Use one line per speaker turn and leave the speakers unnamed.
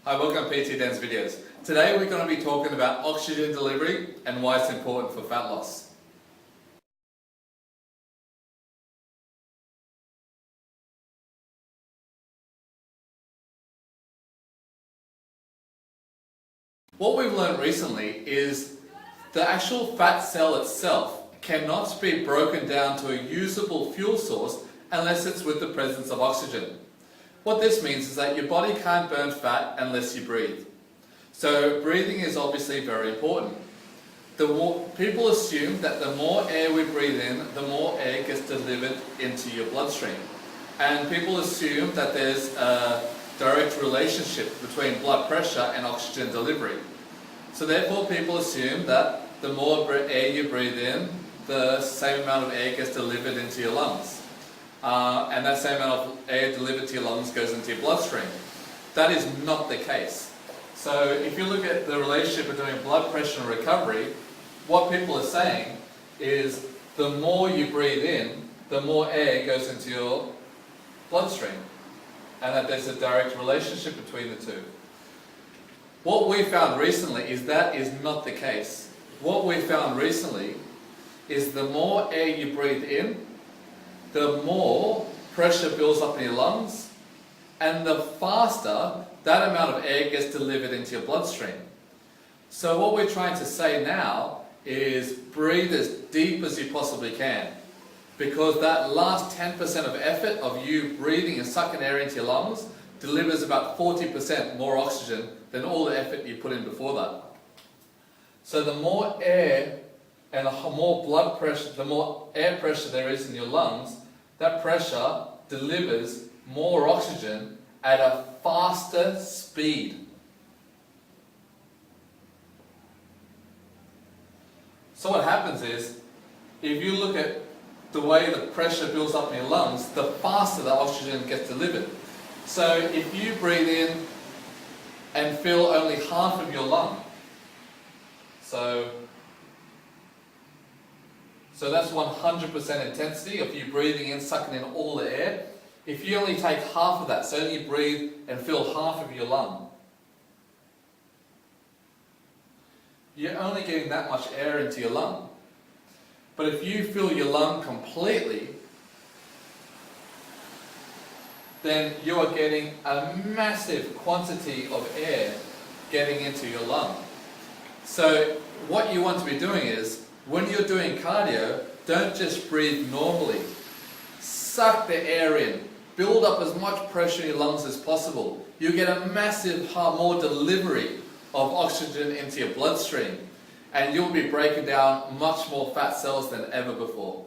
Hi, welcome to PT Dan's videos. Today we're going to be talking about oxygen delivery and why it's important for fat loss. What we've learned recently is the actual fat cell itself cannot be broken down to a usable fuel source unless it's with the presence of oxygen. What this means is that your body can't burn fat unless you breathe. So breathing is obviously very important. People assume that the more air we breathe in, the more air gets delivered into your bloodstream. And people assume that there's a direct relationship between blood pressure and oxygen delivery. So therefore people assume that the more air you breathe in, the same amount of air gets delivered into your lungs. And that same amount of air delivered to your lungs goes into your bloodstream. That is not the case. So if you look at the relationship between blood pressure and recovery, what people are saying is the more you breathe in, the more air goes into your bloodstream. And that there's a direct relationship between the two. What we found recently is that is not the case. What we found recently is the more air you breathe in, the more pressure builds up in your lungs, and the faster that amount of air gets delivered into your bloodstream. So what we're trying to say now is breathe as deep as you possibly can, because that last 10% of effort of you breathing and sucking air into your lungs delivers about 40% more oxygen than all the effort you put in before that. So the more air and the more blood pressure, the more air pressure there is in your lungs, that pressure delivers more oxygen at a faster speed. So what happens is, if you look at the way the pressure builds up in your lungs, the faster the oxygen gets delivered. So if you breathe in and fill only half of your lung, so that's 100% intensity of you breathing in, sucking in all the air. If you only take half of that, so only breathe and fill half of your lung, you're only getting that much air into your lung. But if you fill your lung completely, then you are getting a massive quantity of air getting into your lung. So what you want to be doing is, when you're doing cardio, don't just breathe normally. Suck the air in. Build up as much pressure in your lungs as possible. You get a massive more delivery of oxygen into your bloodstream, and you'll be breaking down much more fat cells than ever before.